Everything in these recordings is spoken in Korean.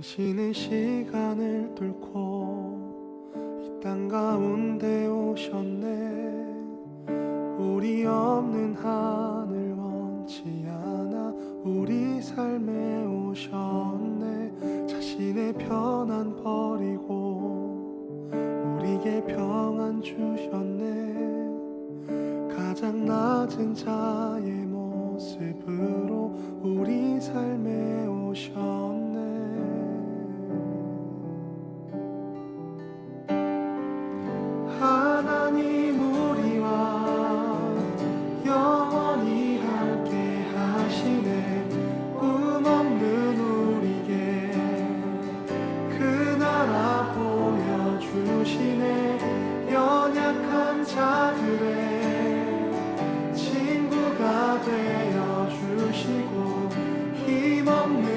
당신은 시간을 뚫고 이 땅 가운데 오셨네. 우리 없는 하늘 원치 않아 우리 삶에 오셨네. 자신의 편안 버리고 우리에게 평안 주셨네. 가장 낮은 자의 모습으로 우리 삶에 오셨네. 하나님 우리와 영원히 함께 하시네. 꿈 없는 우리에게 그 나라 보여주시네. 연약한 자들의 친구가 되어주시고 힘없는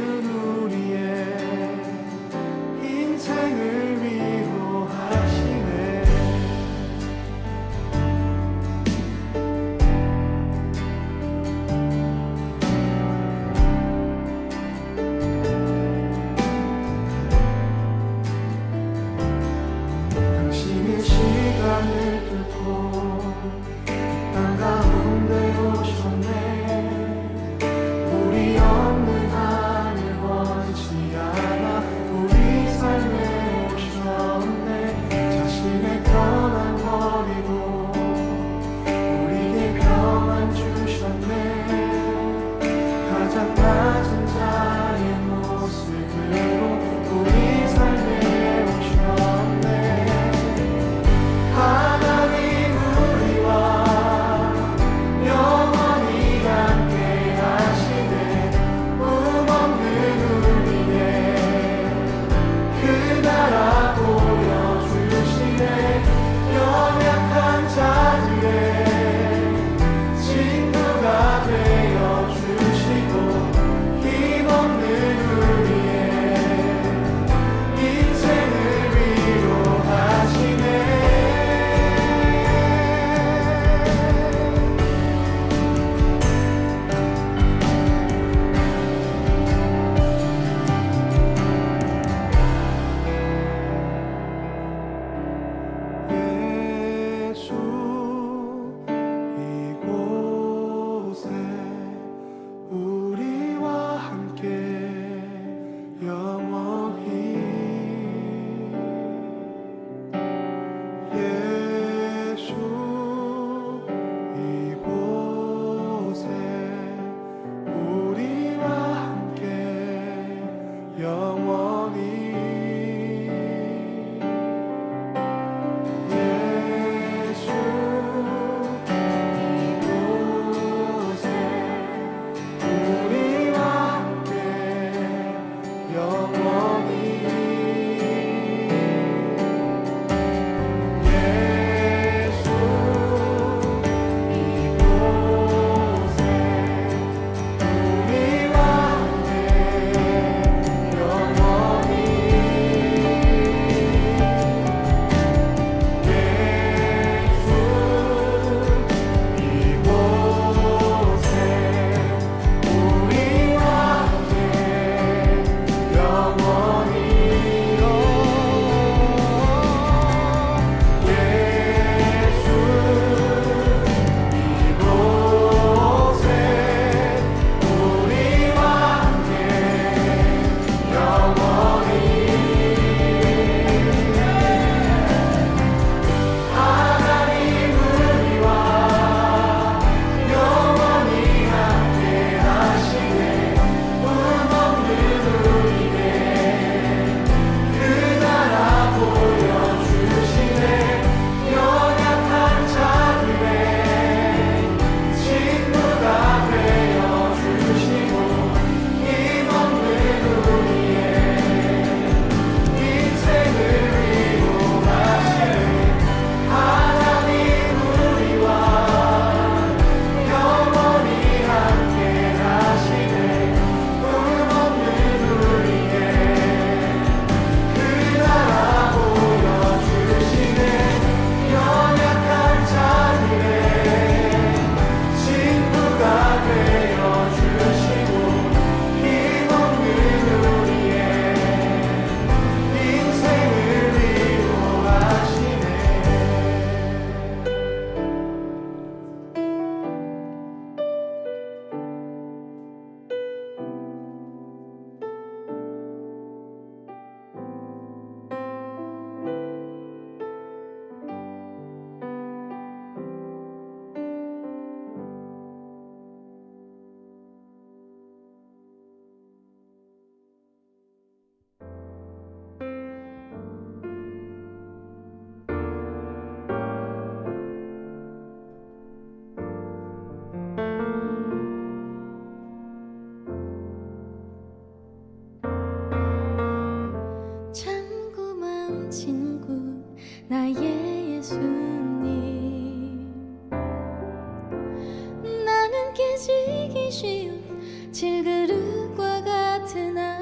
쉬운 질그릇과 같으나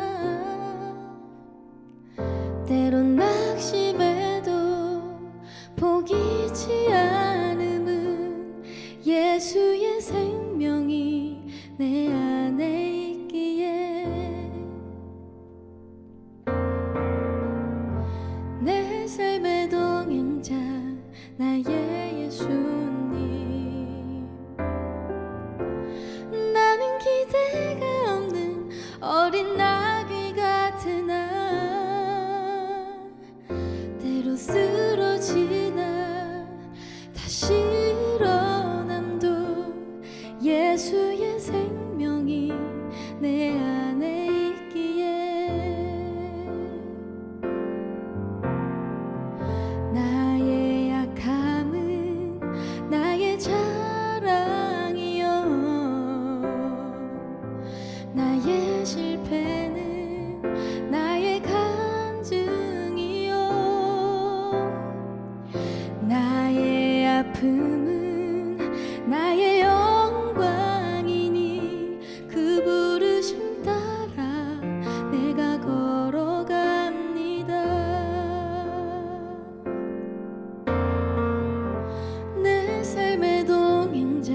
때론 낙심해도 포기치 않음은 예수의 생명이 내 안에 있기에 내 삶의 동행자 나의 예수님, 나는 기대가 없는 어린 나귀 같으나 때로 쓰러지나 다시 일어남도 예수의 생명이 내 안에 있기에 나의 약함은 나의 자랑이요 나의 실패는 나의 간증이요 나의 아픔은 나의 영광이니 그 부르심 따라 내가 걸어갑니다. 내 삶의 동행자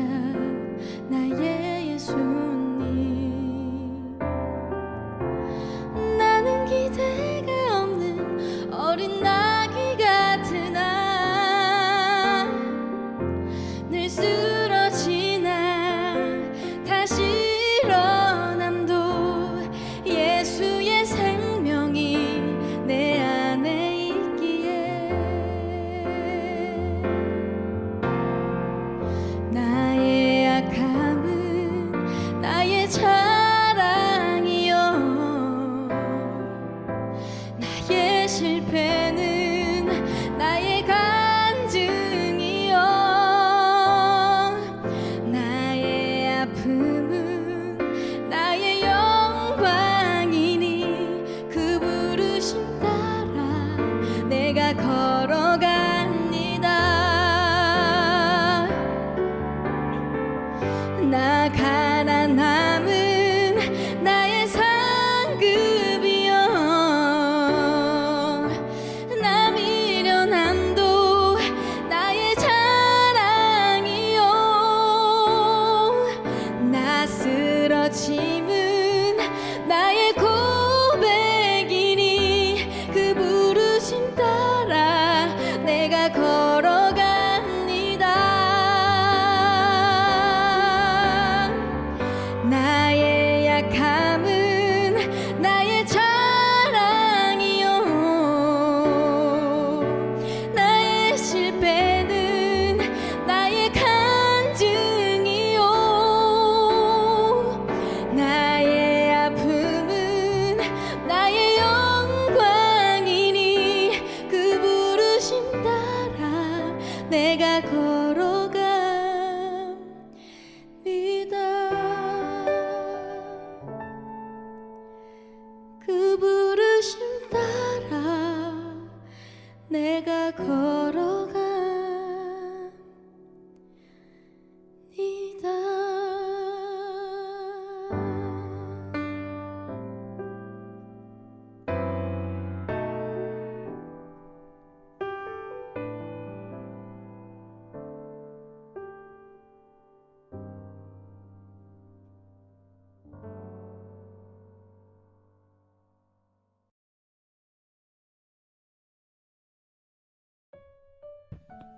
나의 예수님, 나는 기대가 없는 어린 나귀 같으나 늘 쓰러지나 다시 일어남도 예수의 생명이 내 안에 있기에 나의 약함은 나의 자랑이요 나의 실패는 나의 간증이요 나의 아픔은 나의 영광이니 그 부르심 따라 내가 걸어갑니다. 나 가난함은 나의 상급이요 나 미련함도 나의 자랑이요 나 쓰러짐은 나의 고백이니 그 부르심 따라 내가 걸어갑니다. 나의 약함은 나의 자랑이요 나의 실패는 나의 간증이요 나의 아픔은 나의 영광이니 그 부르심 따라 내가 걸어갑니다. 그 부르심 따라 내가 걸어갑니다.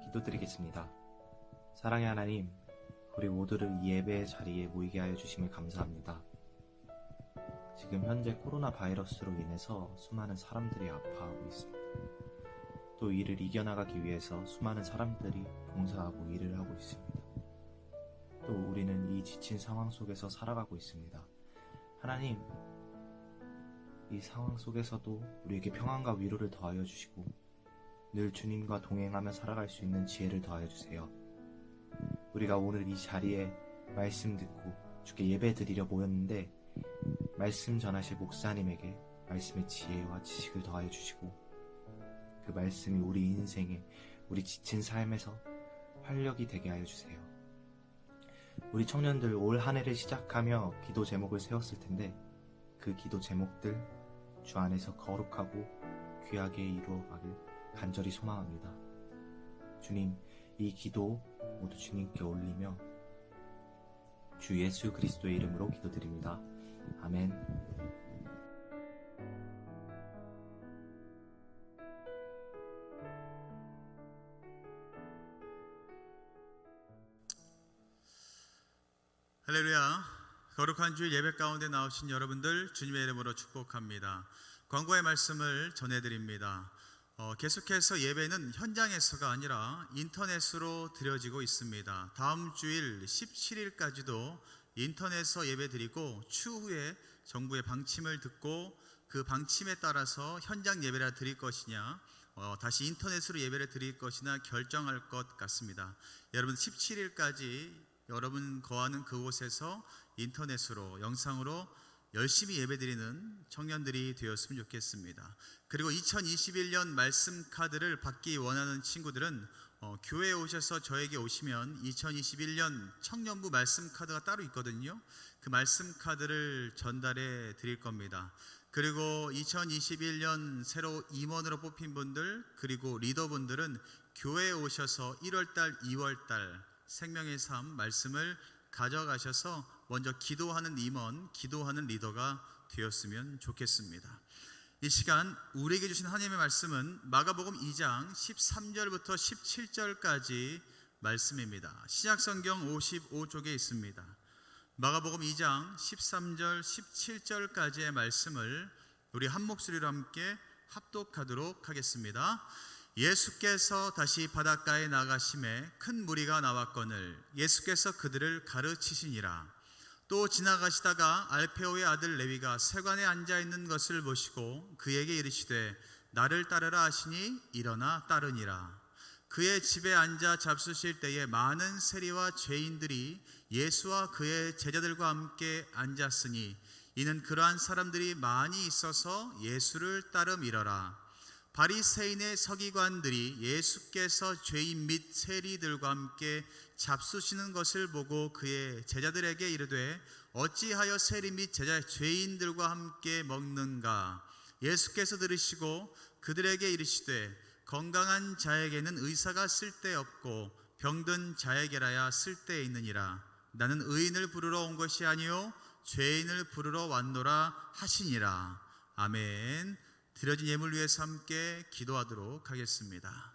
기도드리겠습니다. 사랑의 하나님, 우리 모두를 이 예배의 자리에 모이게 하여 주심을 감사합니다. 지금 현재 코로나 바이러스로 인해서 수많은 사람들이 아파하고 있습니다. 또 이를 이겨나가기 위해서 수많은 사람들이 봉사하고 일을 하고 있습니다. 또 우리는 이 지친 상황 속에서 살아가고 있습니다. 하나님, 이 상황 속에서도 우리에게 평안과 위로를 더하여 주시고 늘 주님과 동행하며 살아갈 수 있는 지혜를 더하여 주세요. 우리가 오늘 이 자리에 말씀 듣고 주께 예배 드리려 모였는데 말씀 전하실 목사님에게 말씀의 지혜와 지식을 더하여 주시고 그 말씀이 우리 인생에 우리 지친 삶에서 활력이 되게 하여 주세요. 우리 청년들 올 한 해를 시작하며 기도 제목을 세웠을 텐데 그 기도 제목들 주 안에서 거룩하고 귀하게 이루어가길 간절히 소망합니다. 주님, 이 기도 모두 주님께 올리며 주 예수 그리스도의 이름으로 기도드립니다. 아멘. 할렐루야. 거룩한 주일 예배 가운데 나오신 여러분들 주님의 이름으로 축복합니다. 광고의 말씀을 전해드립니다. 계속해서 예배는 현장에서가 아니라 인터넷으로 드려지고 있습니다. 다음 주일 17일까지도 인터넷에서 예배 드리고 추후에 정부의 방침을 듣고 그 방침에 따라서 현장 예배를 드릴 것이냐 다시 인터넷으로 예배를 드릴 것이냐 결정할 것 같습니다. 여러분 17일까지 여러분 거하는 그곳에서 인터넷으로 영상으로 열심히 예배드리는 청년들이 되었으면 좋겠습니다. 그리고 2021년 말씀 카드를 받기 원하는 친구들은 교회에 오셔서 저에게 오시면 2021년 청년부 말씀 카드가 따로 있거든요. 그 말씀 카드를 전달해 드릴 겁니다. 그리고 2021년 새로 임원으로 뽑힌 분들 그리고 리더분들은 교회에 오셔서 1월달 2월달 생명의 삶 말씀을 가져가셔서 먼저 기도하는 임원, 기도하는 리더가 되었으면 좋겠습니다. 이 시간 우리에게 주신 하나님의 말씀은 마가복음 2장 13절부터 17절까지 말씀입니다. 신약성경 55쪽에 있습니다. 마가복음 2장 13절 17절까지의 말씀을 우리 한 목소리로 함께 합독하도록 하겠습니다. 예수께서 다시 바닷가에 나가심에 큰 무리가 나왔거늘 예수께서 그들을 가르치시니라. 또 지나가시다가 알페오의 아들 레위가 세관에 앉아있는 것을 보시고 그에게 이르시되 나를 따르라 하시니 일어나 따르니라. 그의 집에 앉아 잡수실 때에 많은 세리와 죄인들이 예수와 그의 제자들과 함께 앉았으니 이는 그러한 사람들이 많이 있어서 예수를 따름이러라. 바리새인의 서기관들이 예수께서 죄인 및 세리들과 함께 잡수시는 것을 보고 그의 제자들에게 이르되 어찌하여 세리 및 죄인들과 함께 먹는가? 예수께서 들으시고 그들에게 이르시되 건강한 자에게는 의사가 쓸데없고 병든 자에게라야 쓸데있느니라. 나는 의인을 부르러 온 것이 아니요 죄인을 부르러 왔노라 하시니라. 아멘. 드려진 예물 위해서 함께 기도하도록 하겠습니다.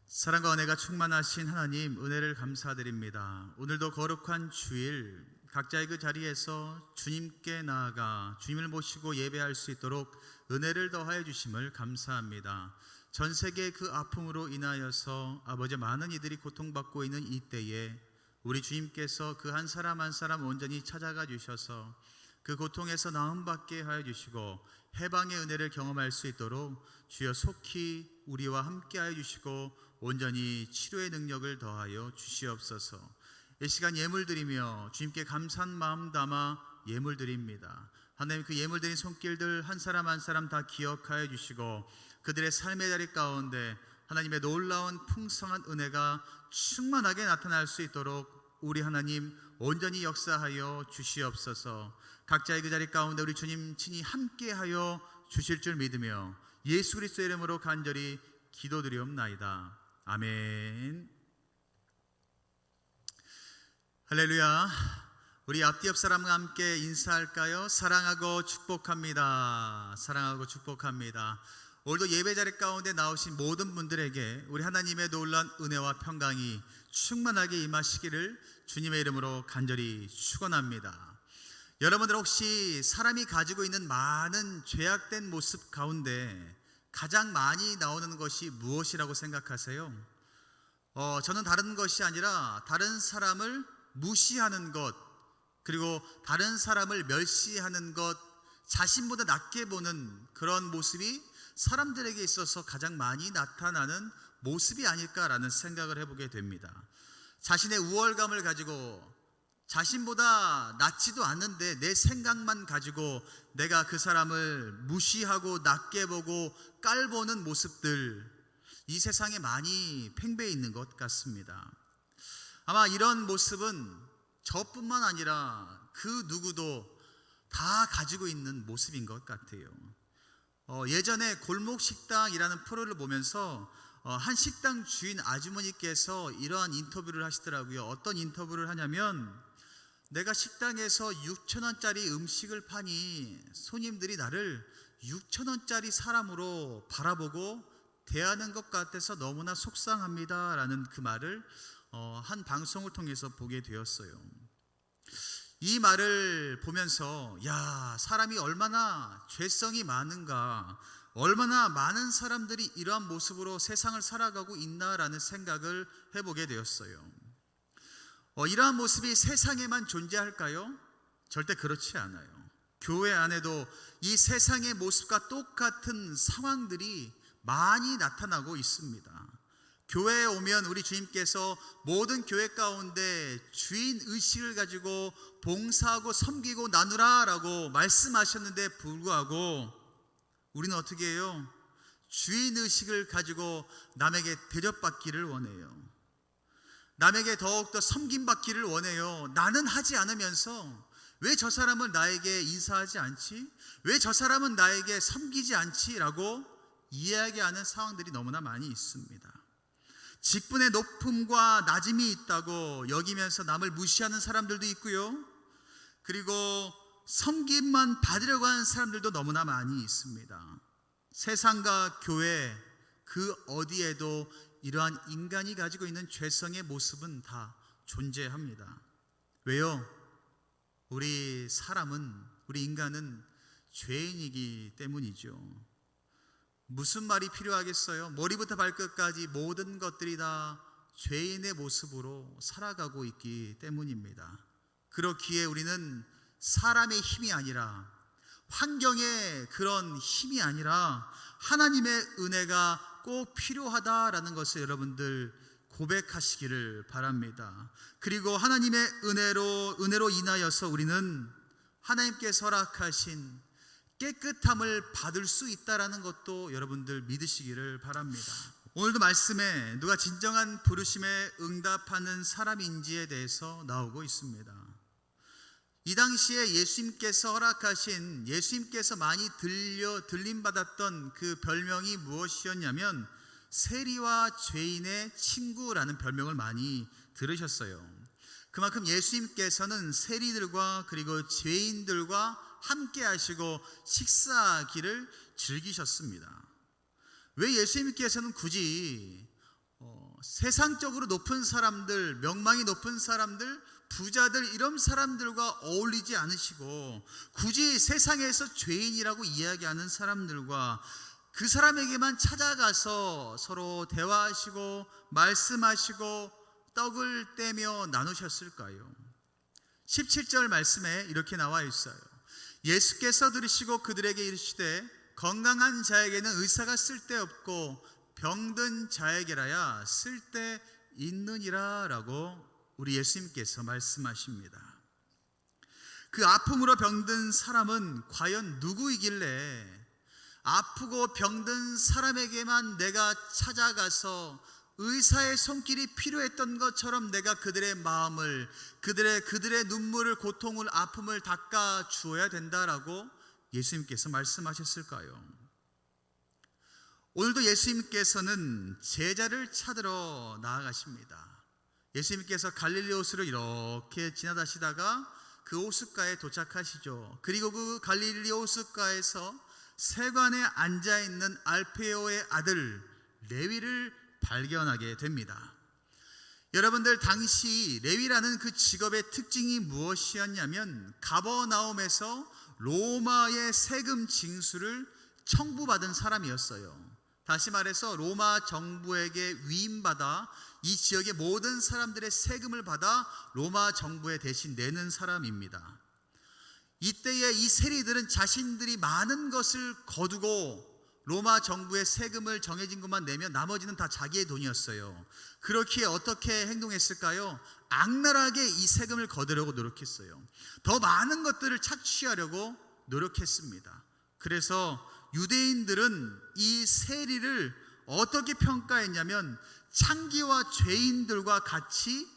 사랑과 은혜가 충만하신 하나님 은혜를 감사드립니다. 오늘도 거룩한 주일 각자의 그 자리에서 주님께 나아가 주님을 모시고 예배할 수 있도록 은혜를 더하여 주심을 감사합니다. 전 세계의 그 아픔으로 인하여서 아버지 많은 이들이 고통받고 있는 이때에 우리 주님께서 그 한 사람 한 사람 온전히 찾아가 주셔서 그 고통에서 나음받게 하여 주시고 해방의 은혜를 경험할 수 있도록 주여 속히 우리와 함께 하여 주시고 온전히 치료의 능력을 더하여 주시옵소서. 이 시간 예물 드리며 주님께 감사한 마음 담아 예물 드립니다. 하나님 그 예물 드린 손길들 한 사람 한 사람 다 기억하여 주시고 그들의 삶의 자리 가운데 하나님의 놀라운 풍성한 은혜가 충만하게 나타날 수 있도록 우리 하나님 온전히 역사하여 주시옵소서. 각자의 그 자리 가운데 우리 주님 친히 함께하여 주실 줄 믿으며 예수 그리스도의 이름으로 간절히 기도드리옵나이다. 아멘. 할렐루야. 우리 앞뒤 옆 사람과 함께 인사할까요? 사랑하고 축복합니다. 사랑하고 축복합니다. 오늘도 예배 자리 가운데 나오신 모든 분들에게 우리 하나님의 놀라운 은혜와 평강이 충만하게 임하시기를 주님의 이름으로 간절히 축원합니다. 여러분들 혹시 사람이 가지고 있는 많은 죄악된 모습 가운데 가장 많이 나오는 것이 무엇이라고 생각하세요? 저는 다른 것이 아니라 다른 사람을 무시하는 것, 그리고 다른 사람을 멸시하는 것, 자신보다 낮게 보는 그런 모습이 사람들에게 있어서 가장 많이 나타나는 모습이 아닐까라는 생각을 해보게 됩니다. 자신의 우월감을 가지고 자신보다 낫지도 않는데 내 생각만 가지고 내가 그 사람을 무시하고 낮게 보고 깔보는 모습들, 이 세상에 많이 팽배해 있는 것 같습니다. 아마 이런 모습은 저뿐만 아니라 그 누구도 다 가지고 있는 모습인 것 같아요. 예전에 골목식당이라는 프로를 보면서 한 식당 주인 아주머니께서 이러한 인터뷰를 하시더라고요. 어떤 인터뷰를 하냐면, 내가 식당에서 6,000원짜리 음식을 파니 손님들이 나를 6,000원짜리 사람으로 바라보고 대하는 것 같아서 너무나 속상합니다 라는 그 말을 한 방송을 통해서 보게 되었어요. 이 말을 보면서 야, 사람이 얼마나 죄성이 많은가, 얼마나 많은 사람들이 이러한 모습으로 세상을 살아가고 있나라는 생각을 해보게 되었어요. 이러한 모습이 세상에만 존재할까요? 절대 그렇지 않아요. 교회 안에도 이 세상의 모습과 똑같은 상황들이 많이 나타나고 있습니다. 교회에 오면 우리 주님께서 모든 교회 가운데 주인 의식을 가지고 봉사하고 섬기고 나누라 라고 말씀하셨는데 불구하고 우리는 어떻게 해요? 주인 의식을 가지고 남에게 대접받기를 원해요. 남에게 더욱더 섬김받기를 원해요. 나는 하지 않으면서 왜 저 사람은 나에게 인사하지 않지? 왜 저 사람은 나에게 섬기지 않지? 라고 이야기하는 상황들이 너무나 많이 있습니다. 직분의 높음과 낮음이 있다고 여기면서 남을 무시하는 사람들도 있고요. 그리고 섬김만 받으려고 하는 사람들도 너무나 많이 있습니다. 세상과 교회 그 어디에도 이러한 인간이 가지고 있는 죄성의 모습은 다 존재합니다. 왜요? 우리 인간은 죄인이기 때문이죠. 무슨 말이 필요하겠어요? 머리부터 발끝까지 모든 것들이 다 죄인의 모습으로 살아가고 있기 때문입니다. 그렇기에 우리는 사람의 힘이 아니라, 환경의 그런 힘이 아니라 하나님의 은혜가 꼭 필요하다라는 것을 여러분들 고백하시기를 바랍니다. 그리고 하나님의 은혜로 인하여서 우리는 하나님께서 허락하신 깨끗함을 받을 수 있다라는 것도 여러분들 믿으시기를 바랍니다. 오늘도 말씀에 누가 진정한 부르심에 응답하는 사람인지에 대해서 나오고 있습니다. 이 당시에 예수님께서 많이 들림받았던 그 별명이 무엇이었냐면 세리와 죄인의 친구라는 별명을 많이 들으셨어요. 그만큼 예수님께서는 세리들과 그리고 죄인들과 함께 하시고 식사하기를 즐기셨습니다. 왜 예수님께서는 굳이 세상적으로 높은 사람들, 명망이 높은 사람들, 부자들 이런 사람들과 어울리지 않으시고 굳이 세상에서 죄인이라고 이야기하는 사람들과 그 사람에게만 찾아가서 서로 대화하시고 말씀하시고 떡을 떼며 나누셨을까요? 17절 말씀에 이렇게 나와 있어요. 예수께서 들으시고 그들에게 이르시되 건강한 자에게는 의사가 쓸데없고 병든 자에게라야 쓸데있느니라 라고 우리 예수님께서 말씀하십니다. 그 아픔으로 병든 사람은 과연 누구이길래 아프고 병든 사람에게만 내가 찾아가서 의사의 손길이 필요했던 것처럼 내가 그들의 마음을, 그들의 눈물을, 고통을, 아픔을 닦아 주어야 된다라고 예수님께서 말씀하셨을까요? 오늘도 예수님께서는 제자를 찾으러 나아가십니다. 예수님께서 갈릴리 호수를 이렇게 지나다시다가 그 호숫가에 도착하시죠. 그리고 그 갈릴리 호숫가에서 세관에 앉아있는 알페오의 아들 레위를 발견하게 됩니다. 여러분들, 당시 레위라는 그 직업의 특징이 무엇이었냐면 가버나움에서 로마의 세금 징수를 청구받은 사람이었어요. 다시 말해서 로마 정부에게 위임받아 이 지역의 모든 사람들의 세금을 받아 로마 정부에 대신 내는 사람입니다. 이때에 이 세리들은 자신들이 많은 것을 거두고 로마 정부의 세금을 정해진 것만 내면 나머지는 다 자기의 돈이었어요. 그렇기에 어떻게 행동했을까요? 악랄하게 이 세금을 거두려고 노력했어요. 더 많은 것들을 착취하려고 노력했습니다. 그래서 유대인들은 이 세리를 어떻게 평가했냐면 창기와 죄인들과 같이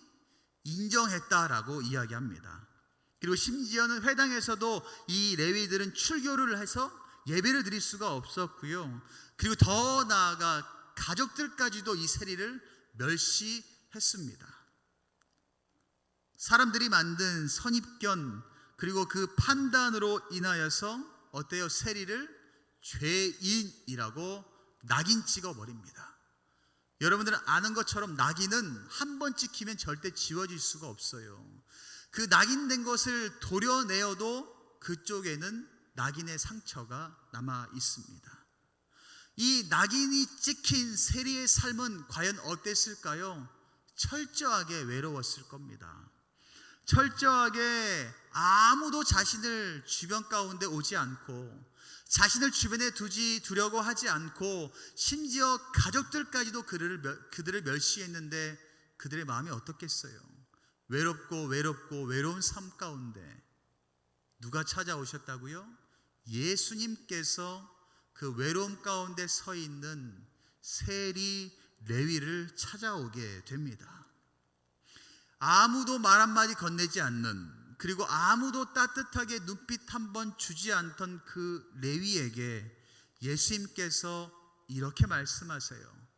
인정했다라고 이야기합니다. 그리고 심지어는 회당에서도 이 레위들은 출교를 해서 예배를 드릴 수가 없었고요. 그리고 더 나아가 가족들까지도 이 세리를 멸시했습니다. 사람들이 만든 선입견 그리고 그 판단으로 인하여서 어때요? 세리를 죄인이라고 낙인 찍어버립니다. 여러분들은 아는 것처럼 낙인은 한 번 찍히면 절대 지워질 수가 없어요. 그 낙인된 것을 도려내어도 그쪽에는 낙인의 상처가 남아 있습니다. 이 낙인이 찍힌 세리의 삶은 과연 어땠을까요? 철저하게 외로웠을 겁니다. 철저하게 아무도 자신을 주변 가운데 오지 않고 자신을 주변에 두려고 하지 않고 심지어 가족들까지도 그들을 멸시했는데 그들의 마음이 어떻겠어요? 외로운 삶 가운데 누가 찾아오셨다고요? 예수님께서 그 외로움 가운데 서 있는 세리 레위를 찾아오게 됩니다. 아무도 말 한마디 건네지 않는, 그리고 아무도 따뜻하게 눈빛 한번 주지 않던 그 레위에게 예수님께서 이렇게 말씀하세요.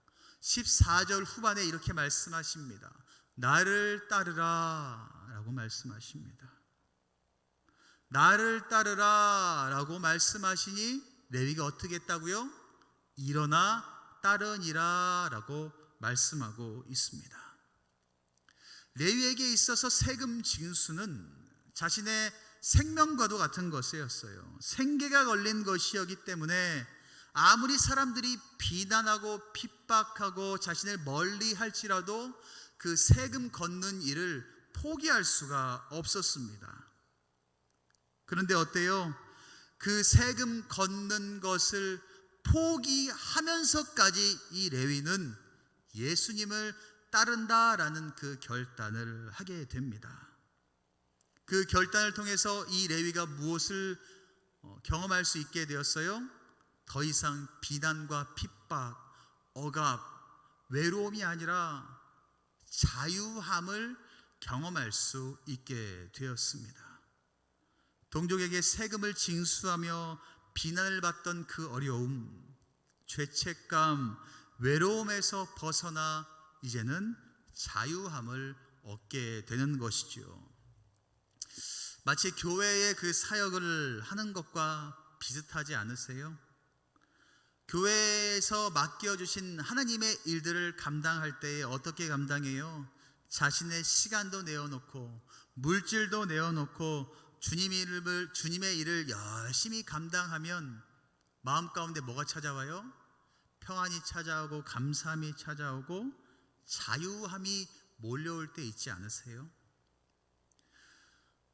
14절 후반에 이렇게 말씀하십니다. 나를 따르라 라고 말씀하십니다. 나를 따르라 라고 말씀하시니 레위가 어떻게 했다고요? 일어나 따르니라 라고 말씀하고 있습니다. 레위에게 있어서 세금 징수는 자신의 생명과도 같은 것이었어요. 생계가 걸린 것이었기 때문에 아무리 사람들이 비난하고 핍박하고 자신을 멀리 할지라도 그 세금 걷는 일을 포기할 수가 없었습니다. 그런데 어때요? 그 세금 걷는 것을 포기하면서까지 이 레위는 예수님을 따른다라는 그 결단을 하게 됩니다. 그 결단을 통해서 이 레위가 무엇을 경험할 수 있게 되었어요? 더 이상 비난과 핍박, 억압, 외로움이 아니라 자유함을 경험할 수 있게 되었습니다. 동족에게 세금을 징수하며 비난을 받던 그 어려움, 죄책감, 외로움에서 벗어나 이제는 자유함을 얻게 되는 것이죠. 마치 교회의 그 사역을 하는 것과 비슷하지 않으세요? 교회에서 맡겨주신 하나님의 일들을 감당할 때에 어떻게 감당해요? 자신의 시간도 내어놓고 물질도 내어놓고 주님의 일을 열심히 감당하면 마음 가운데 뭐가 찾아와요? 평안이 찾아오고 감사함이 찾아오고 자유함이 몰려올 때 있지 않으세요?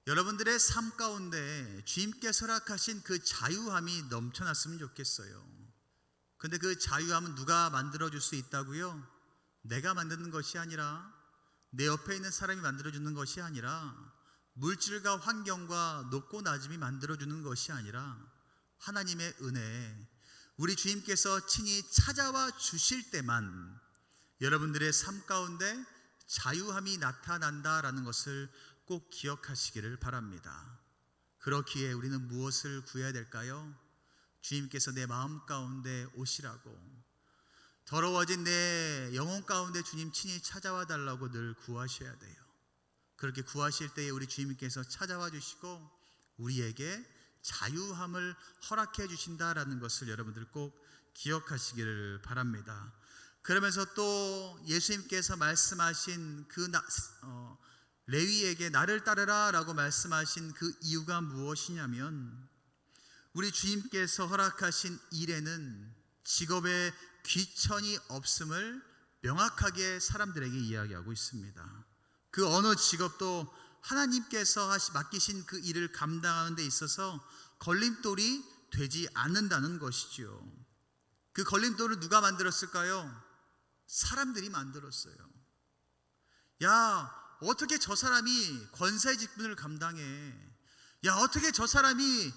여러분들의 삶 가운데 주님께서 허락하신 그 자유함이 넘쳐났으면 좋겠어요. 근데 그 자유함은 누가 만들어줄 수 있다고요? 내가 만드는 것이 아니라, 내 옆에 있는 사람이 만들어주는 것이 아니라, 물질과 환경과 높고 낮음이 만들어주는 것이 아니라 하나님의 은혜, 우리 주님께서 친히 찾아와 주실 때만 여러분들의 삶 가운데 자유함이 나타난다라는 것을 꼭 기억하시기를 바랍니다. 그렇기에 우리는 무엇을 구해야 될까요? 주님께서 내 마음 가운데 오시라고, 더러워진 내 영혼 가운데 주님 친히 찾아와 달라고 늘 구하셔야 돼요. 그렇게 구하실 때에 우리 주님께서 찾아와 주시고 우리에게 자유함을 허락해 주신다라는 것을 여러분들 꼭 기억하시기를 바랍니다. 그러면서 또 예수님께서 말씀하신 그 레위에게 나를 따르라 라고 말씀하신 그 이유가 무엇이냐면, 우리 주님께서 허락하신 일에는 직업에 귀천이 없음을 명확하게 사람들에게 이야기하고 있습니다. 그 어느 직업도 하나님께서 맡기신 그 일을 감당하는 데 있어서 걸림돌이 되지 않는다는 것이죠. 그 걸림돌을 누가 만들었을까요? 사람들이 만들었어요. 야, 어떻게 저 사람이 권사의 직분을 감당해? 야, 어떻게 저 사람이,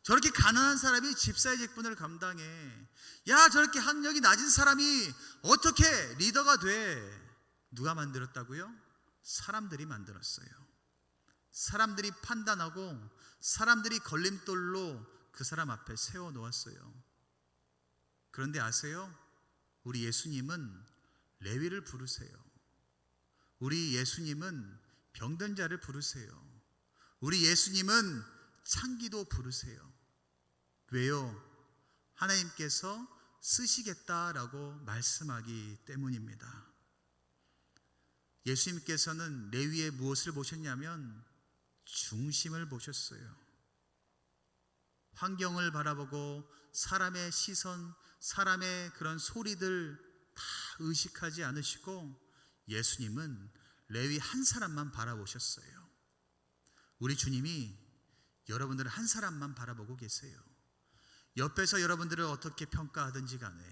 저렇게 가난한 사람이 집사의 직분을 감당해? 야, 저렇게 학력이 낮은 사람이 어떻게 리더가 돼? 누가 만들었다고요? 사람들이 만들었어요. 사람들이 판단하고 사람들이 걸림돌로 그 사람 앞에 세워놓았어요. 그런데 아세요? 우리 예수님은 레위를 부르세요. 우리 예수님은 병든 자를 부르세요. 우리 예수님은 창기도 부르세요. 왜요? 하나님께서 쓰시겠다라고 말씀하기 때문입니다. 예수님께서는 레위의 무엇을 보셨냐면 중심을 보셨어요. 환경을 바라보고 사람의 시선, 사람의 그런 소리들 다 의식하지 않으시고 예수님은 레위 한 사람만 바라보셨어요. 우리 주님이 여러분들을 한 사람만 바라보고 계세요. 옆에서 여러분들을 어떻게 평가하든지 간에,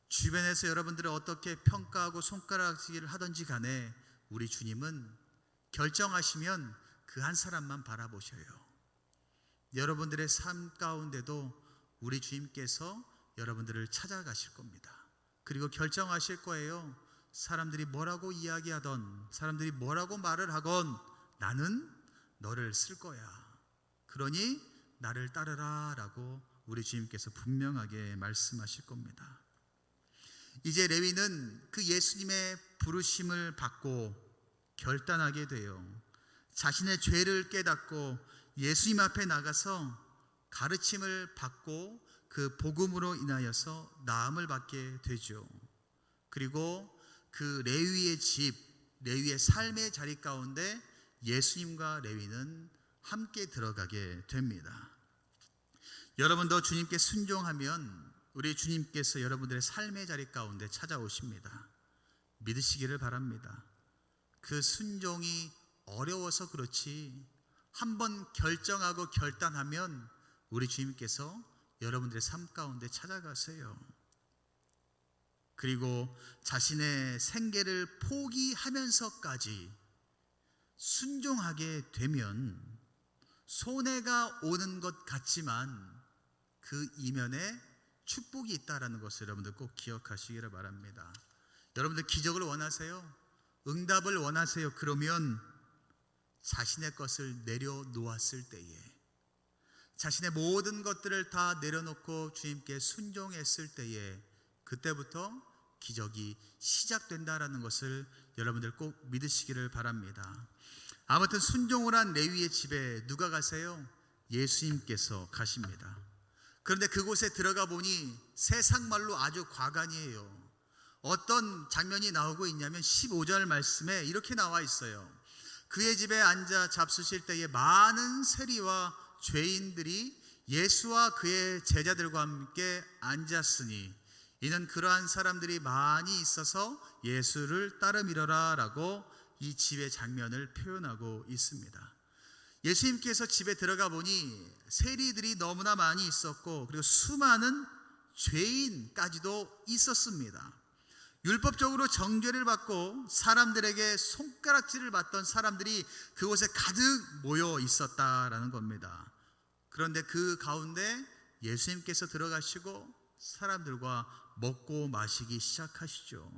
주변에서 여러분들을 어떻게 평가하고 손가락질을 하든지 간에 우리 주님은 결정하시면 그 한 사람만 바라보셔요. 여러분들의 삶 가운데도 우리 주님께서 여러분들을 찾아가실 겁니다. 그리고 결정하실 거예요. 사람들이 뭐라고 이야기하던, 사람들이 뭐라고 말을 하건 나는 너를 쓸 거야. 그러니 나를 따르라 라고 우리 주님께서 분명하게 말씀하실 겁니다. 이제 레위는 그 예수님의 부르심을 받고 결단하게 돼요. 자신의 죄를 깨닫고 예수님 앞에 나가서 가르침을 받고 그 복음으로 인하여서 나음을 받게 되죠. 그리고 그 레위의 집, 레위의 삶의 자리 가운데 예수님과 레위는 함께 들어가게 됩니다. 여러분도 주님께 순종하면 우리 주님께서 여러분들의 삶의 자리 가운데 찾아오십니다. 믿으시기를 바랍니다. 그 순종이 어려워서 그렇지 한번 결정하고 결단하면 우리 주님께서 여러분들의 삶 가운데 찾아가세요. 그리고 자신의 생계를 포기하면서까지 순종하게 되면 손해가 오는 것 같지만 그 이면에 축복이 있다는 것을 여러분들 꼭 기억하시기를 바랍니다. 여러분들 기적을 원하세요? 응답을 원하세요? 그러면 자신의 것을 내려놓았을 때에, 자신의 모든 것들을 다 내려놓고 주님께 순종했을 때에 그때부터 기적이 시작된다라는 것을 여러분들 꼭 믿으시기를 바랍니다. 아무튼 순종을 한 레위의 집에 누가 가세요? 예수님께서 가십니다. 그런데 그곳에 들어가 보니 세상 말로 아주 과간이에요. 어떤 장면이 나오고 있냐면 15절 말씀에 이렇게 나와 있어요. 그의 집에 앉아 잡수실 때에 많은 세리와 죄인들이 예수와 그의 제자들과 함께 앉았으니 이는 그러한 사람들이 많이 있어서 예수를 따르미러라 라고 이 집의 장면을 표현하고 있습니다. 예수님께서 집에 들어가 보니 세리들이 너무나 많이 있었고 그리고 수많은 죄인까지도 있었습니다. 율법적으로 정죄를 받고 사람들에게 손가락질을 받던 사람들이 그곳에 가득 모여 있었다라는 겁니다. 그런데 그 가운데 예수님께서 들어가시고 사람들과 먹고 마시기 시작하시죠.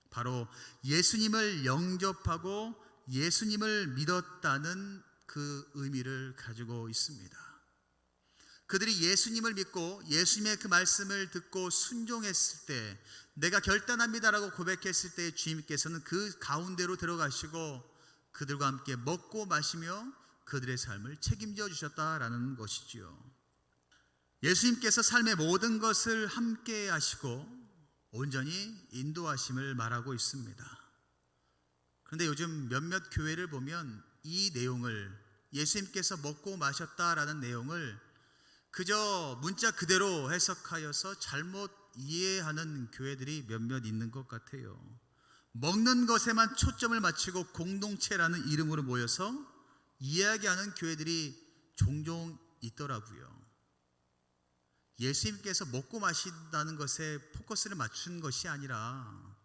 바로 예수님을 영접하고 예수님을 믿었다는 그 의미를 가지고 있습니다. 그들이 예수님을 믿고 예수님의 그 말씀을 듣고 순종했을 때, 내가 결단합니다라고 고백했을 때 주님께서는 그 가운데로 들어가시고 그들과 함께 먹고 마시며 그들의 삶을 책임져 주셨다라는 것이지요. 예수님께서 삶의 모든 것을 함께 하시고 온전히 인도하심을 말하고 있습니다. 그런데 요즘 몇몇 교회를 보면 이 내용을, 예수님께서 먹고 마셨다라는 내용을 그저 문자 그대로 해석하여서 잘못 이해하는 교회들이 몇몇 있는 것 같아요. 먹는 것에만 초점을 맞추고 공동체라는 이름으로 모여서 이야기하는 교회들이 종종 있더라고요. 예수님께서 먹고 마신다는 것에 포커스를 맞춘 것이 아니라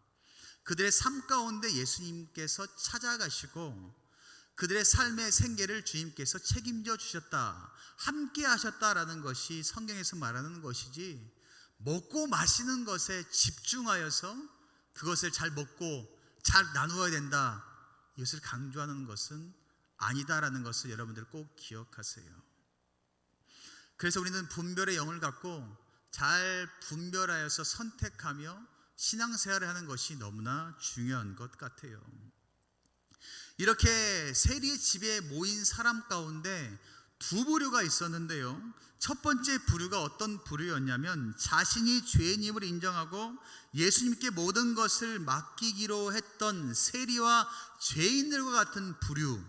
그들의 삶 가운데 예수님께서 찾아가시고 그들의 삶의 생계를 주님께서 책임져 주셨다, 함께 하셨다라는 것이 성경에서 말하는 것이지, 먹고 마시는 것에 집중하여서 그것을 잘 먹고 잘 나누어야 된다, 이것을 강조하는 것은 아니다라는 것을 여러분들 꼭 기억하세요. 그래서 우리는 분별의 영을 갖고 잘 분별하여서 선택하며 신앙생활을 하는 것이 너무나 중요한 것 같아요. 이렇게 세리의 집에 모인 사람 가운데 두 부류가 있었는데요. 첫 번째 부류가 어떤 부류였냐면 자신이 죄인임을 인정하고 예수님께 모든 것을 맡기기로 했던 세리와 죄인들과 같은 부류,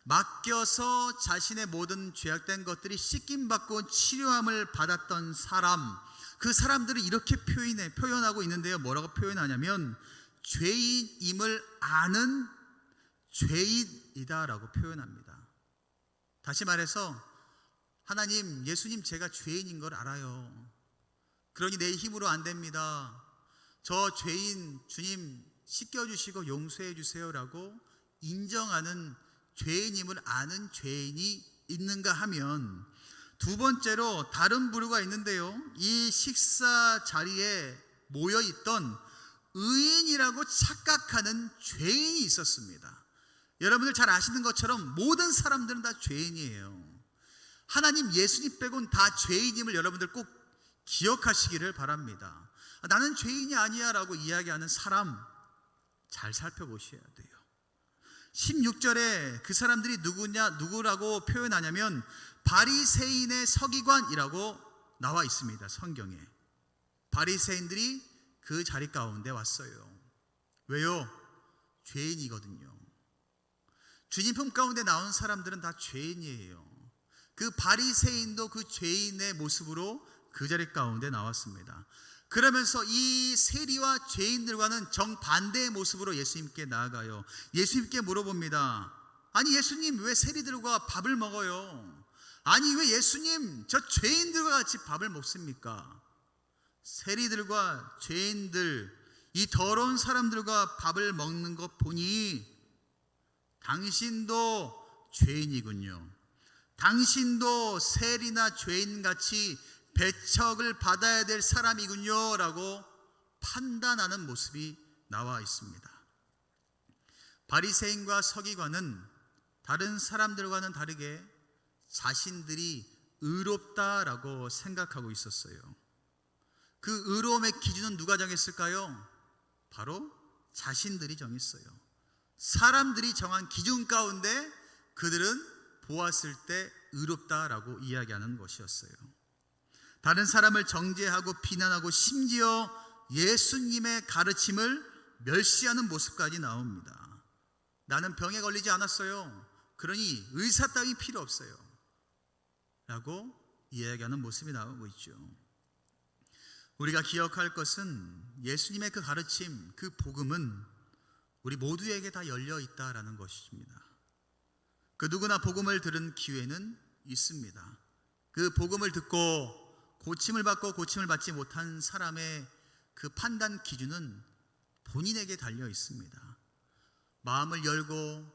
맡겨서 자신의 모든 죄악된 것들이 씻김받고 치료함을 받았던 사람, 그 사람들을 이렇게 표현하고 있는데요. 뭐라고 표현하냐면 죄인임을 아는 죄인이다라고 표현합니다. 다시 말해서 하나님, 예수님, 제가 죄인인 걸 알아요. 그러니 내 힘으로 안 됩니다. 저 죄인 주님 씻겨주시고 용서해 주세요라고 인정하는 죄인임을 아는 죄인이 있는가 하면, 두 번째로 다른 부류가 있는데요. 이 식사 자리에 모여있던 의인이라고 착각하는 죄인이 있었습니다. 여러분들 잘 아시는 것처럼 모든 사람들은 다 죄인이에요. 하나님, 예수님 빼곤 다 죄인임을 여러분들 꼭 기억하시기를 바랍니다. 나는 죄인이 아니야 라고 이야기하는 사람 잘 살펴보셔야 돼요. 16절에 그 사람들이 누구라고 표현하냐면 바리새인의 서기관이라고 나와 있습니다. 성경에. 바리새인들이 그 자리 가운데 왔어요. 왜요? 죄인이거든요. 주님 품 가운데 나온 사람들은 다 죄인이에요. 그 바리새인도 그 죄인의 모습으로 그 자리 가운데 나왔습니다. 그러면서 이 세리와 죄인들과는 정반대의 모습으로 예수님께 나아가요. 예수님께 물어봅니다. 아니, 예수님, 왜 세리들과 밥을 먹어요? 아니, 왜 예수님 저 죄인들과 같이 밥을 먹습니까? 세리들과 죄인들, 이 더러운 사람들과 밥을 먹는 것 보니 당신도 죄인이군요. 당신도 세리나 죄인같이 배척을 받아야 될 사람이군요 라고 판단하는 모습이 나와 있습니다. 바리새인과 서기관은 다른 사람들과는 다르게 자신들이 의롭다라고 생각하고 있었어요. 그 의로움의 기준은 누가 정했을까요? 바로 자신들이 정했어요. 사람들이 정한 기준 가운데 그들은 보았을 때 의롭다라고 이야기하는 것이었어요. 다른 사람을 정죄하고 비난하고 심지어 예수님의 가르침을 멸시하는 모습까지 나옵니다. 나는 병에 걸리지 않았어요. 그러니 의사 따위 필요 없어요 라고 이야기하는 모습이 나오고 있죠. 우리가 기억할 것은 예수님의 그 가르침, 그 복음은 우리 모두에게 다 열려 있다라는 것입니다. 그 누구나 복음을 들은 기회는 있습니다. 그 복음을 듣고 고침을 받고 고침을 받지 못한 사람의 그 판단 기준은 본인에게 달려 있습니다. 마음을 열고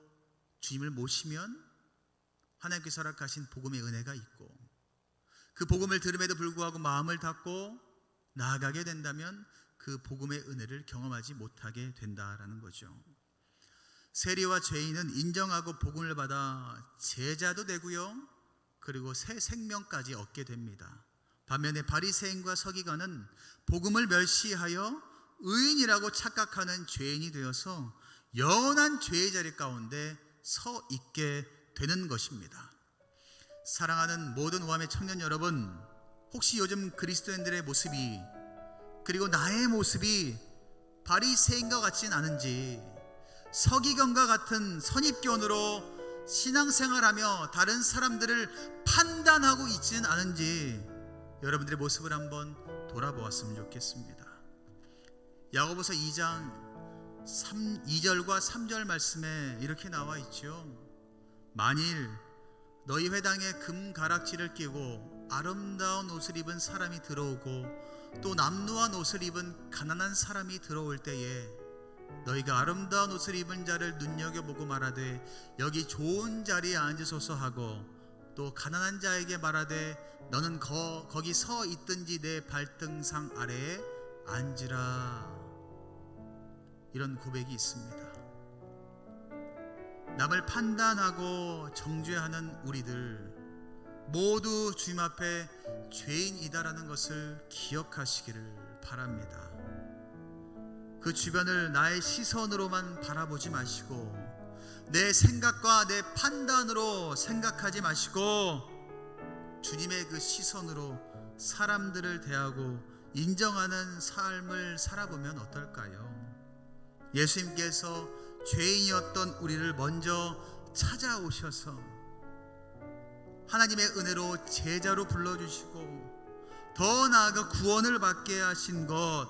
주님을 모시면 하나님께서 허락하신 복음의 은혜가 있고, 그 복음을 들음에도 불구하고 마음을 닫고 나아가게 된다면 그 복음의 은혜를 경험하지 못하게 된다라는 거죠. 세리와 죄인은 인정하고 복음을 받아 제자도 되고요, 그리고 새 생명까지 얻게 됩니다. 반면에 바리새인과 서기관은 복음을 멸시하여 의인이라고 착각하는 죄인이 되어서 영원한 죄의 자리 가운데 서 있게 되는 것입니다. 사랑하는 모든 우함의 청년 여러분, 혹시 요즘 그리스도인들의 모습이, 그리고 나의 모습이 바리새인과 같진 않은지, 서기관과 같은 선입견으로 신앙생활하며 다른 사람들을 판단하고 있지는 않은지 여러분들의 모습을 한번 돌아보았으면 좋겠습니다. 야고보서 2장 2절과 3절 말씀에 이렇게 나와 있죠. 만일 너희 회당에 금가락지를 끼고 아름다운 옷을 입은 사람이 들어오고 또 남루한 옷을 입은 가난한 사람이 들어올 때에 너희가 아름다운 옷을 입은 자를 눈여겨보고 말하되 여기 좋은 자리에 앉으소서 하고, 또 가난한 자에게 말하되 너는 거기 서 있든지 내 발등상 아래에 앉으라. 이런 고백이 있습니다. 남을 판단하고 정죄하는 우리들 모두 주님 앞에 죄인이다라는 것을 기억하시기를 바랍니다. 그 주변을 나의 시선으로만 바라보지 마시고 내 생각과 내 판단으로 생각하지 마시고 주님의 그 시선으로 사람들을 대하고 인정하는 삶을 살아보면 어떨까요? 예수님께서 죄인이었던 우리를 먼저 찾아오셔서 하나님의 은혜로 제자로 불러주시고 더 나아가 구원을 받게 하신 것,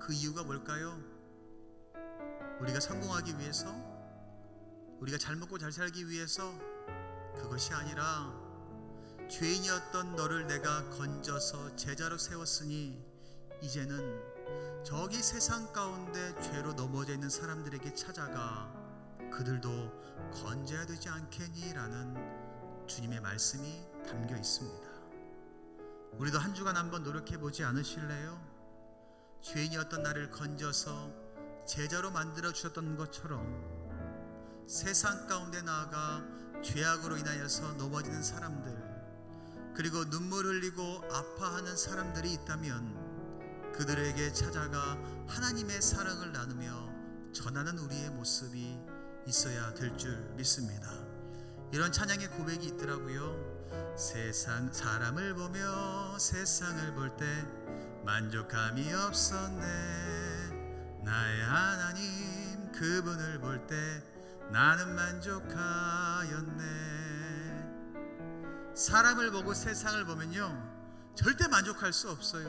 그 이유가 뭘까요? 우리가 성공하기 위해서, 우리가 잘 먹고 잘 살기 위해서, 그것이 아니라 죄인이었던 너를 내가 건져서 제자로 세웠으니 이제는 저기 세상 가운데 죄로 넘어져 있는 사람들에게 찾아가 그들도 건져야 되지 않겠니? 라는 주님의 말씀이 담겨 있습니다. 우리도 한 주간 한번 노력해 보지 않으실래요? 죄인이었던 나를 건져서 제자로 만들어 주셨던 것처럼 세상 가운데 나아가 죄악으로 인하여서 넘어지는 사람들, 그리고 눈물 흘리고 아파하는 사람들이 있다면 그들에게 찾아가 하나님의 사랑을 나누며 전하는 우리의 모습이 있어야 될 줄 믿습니다. 이런 찬양의 고백이 있더라고요. 세상 사람을 보며 세상을 볼 때 만족함이 없었네. 나의 하나님 그분을 볼 때 나는 만족하였네. 사람을 보고 세상을 보면요 절대 만족할 수 없어요.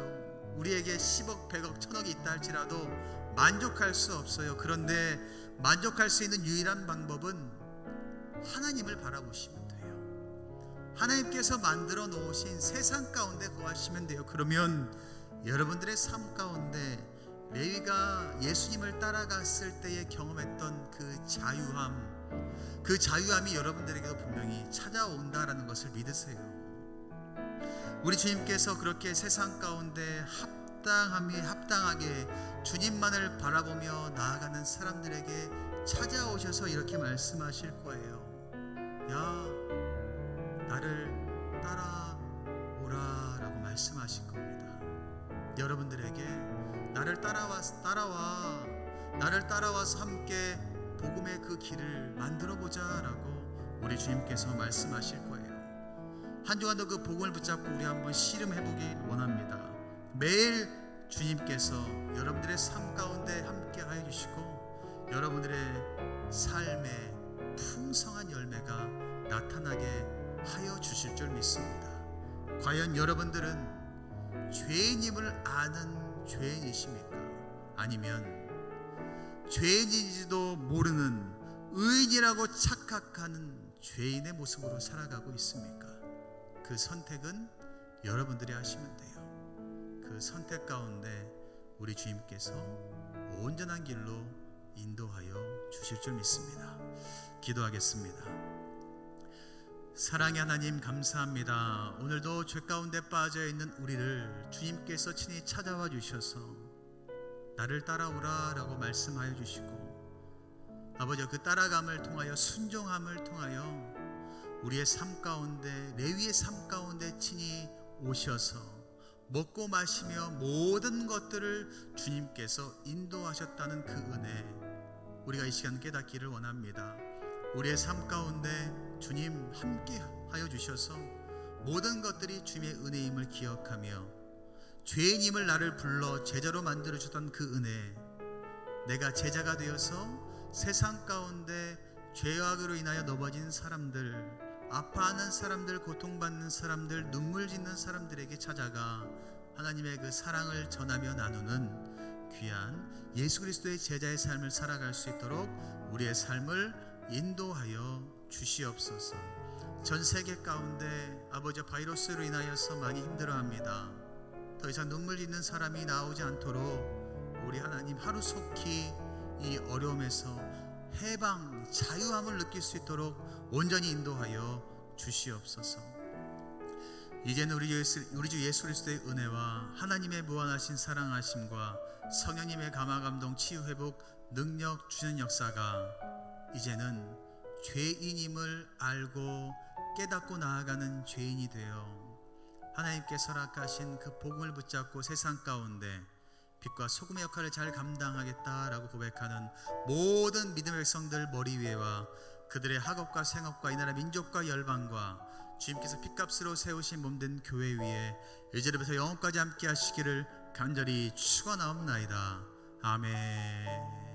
우리에게 10억, 100억, 1000억이 있다 할지라도 만족할 수 없어요. 그런데 만족할 수 있는 유일한 방법은 하나님을 바라보시면 돼요. 하나님께서 만들어 놓으신 세상 가운데 거하시면 돼요. 그러면 여러분들의 삶 가운데 레위가 예수님을 따라갔을 때에 경험했던 그 자유함이 여러분들에게도 분명히 찾아온다라는 것을 믿으세요. 우리 주님께서 그렇게 세상 가운데 합당하게 주님만을 바라보며 나아가는 사람들에게 찾아오셔서 이렇게 말씀하실 거예요. 야, 나를 따라오라 라고 말씀하실 겁니다. 여러분들에게 나를 따라와서 함께 복음의 그 길을 만들어보자 라고 우리 주님께서 말씀하실 거예요. 한 주간도 그 복음을 붙잡고 우리 한번 씨름해보기 원합니다. 매일 주님께서 여러분들의 삶 가운데 함께 하여 주시고 여러분들의 삶에 풍성한 열매가 나타나게 하여 주실 줄 믿습니다. 과연 여러분들은 죄인임을 아는 죄인이십니까? 아니면 죄인인지도 모르는 의인이라고 착각하는 죄인의 모습으로 살아가고 있습니까? 그 선택은 여러분들이 하시면 돼요. 그 선택 가운데 우리 주님께서 온전한 길로 인도하여 주실 줄 믿습니다. 기도하겠습니다. 사랑의 하나님 감사합니다. 오늘도 죄 가운데 빠져 있는 우리를 주님께서 친히 찾아와 주셔서 나를 따라오라 라고 말씀하여 주시고 아버지 그 따라감을 통하여 순종함을 통하여 우리의 삶 가운데 레위의 삶 가운데 친히 오셔서 먹고 마시며 모든 것들을 주님께서 인도하셨다는 그 은혜 우리가 이 시간 깨닫기를 원합니다. 우리의 삶 가운데 주님 함께 하여 주셔서 모든 것들이 주님의 은혜임을 기억하며 죄인임을 나를 불러 제자로 만들어 주셨던 그 은혜, 내가 제자가 되어서 세상 가운데 죄악으로 인하여 넘어진 사람들, 아파하는 사람들, 고통받는 사람들, 눈물 짓는 사람들에게 찾아가 하나님의 그 사랑을 전하며 나누는 귀한 예수 그리스도의 제자의 삶을 살아갈 수 있도록 우리의 삶을 인도하여 주시옵소서. 전 세계 가운데 아버지 바이러스로 인하여서 많이 힘들어합니다. 더 이상 눈물 짓는 사람이 나오지 않도록 우리 하나님 하루속히 이 어려움에서 해방, 자유함을 느낄 수 있도록 온전히 인도하여 주시옵소서. 이제는 우리 주 예수 그리스도의 은혜와 하나님의 무한하신 사랑하심과 성령님의 감화 감동 치유 회복 능력 주는 역사가 이제는 죄인임을 알고 깨닫고 나아가는 죄인이 되어 하나님께서 허락하신 그 복음을 붙잡고 세상 가운데 빛과 소금의 역할을 잘 감당하겠다라고 고백하는 모든 믿음의 백성들 머리 위에와 그들의 학업과 생업과 이 나라 민족과 열방과 주님께서 핏값으로 세우신 몸된 교회 위에 이제부터 영원까지 함께 하시기를 간절히 축원하옵나이다. 아멘.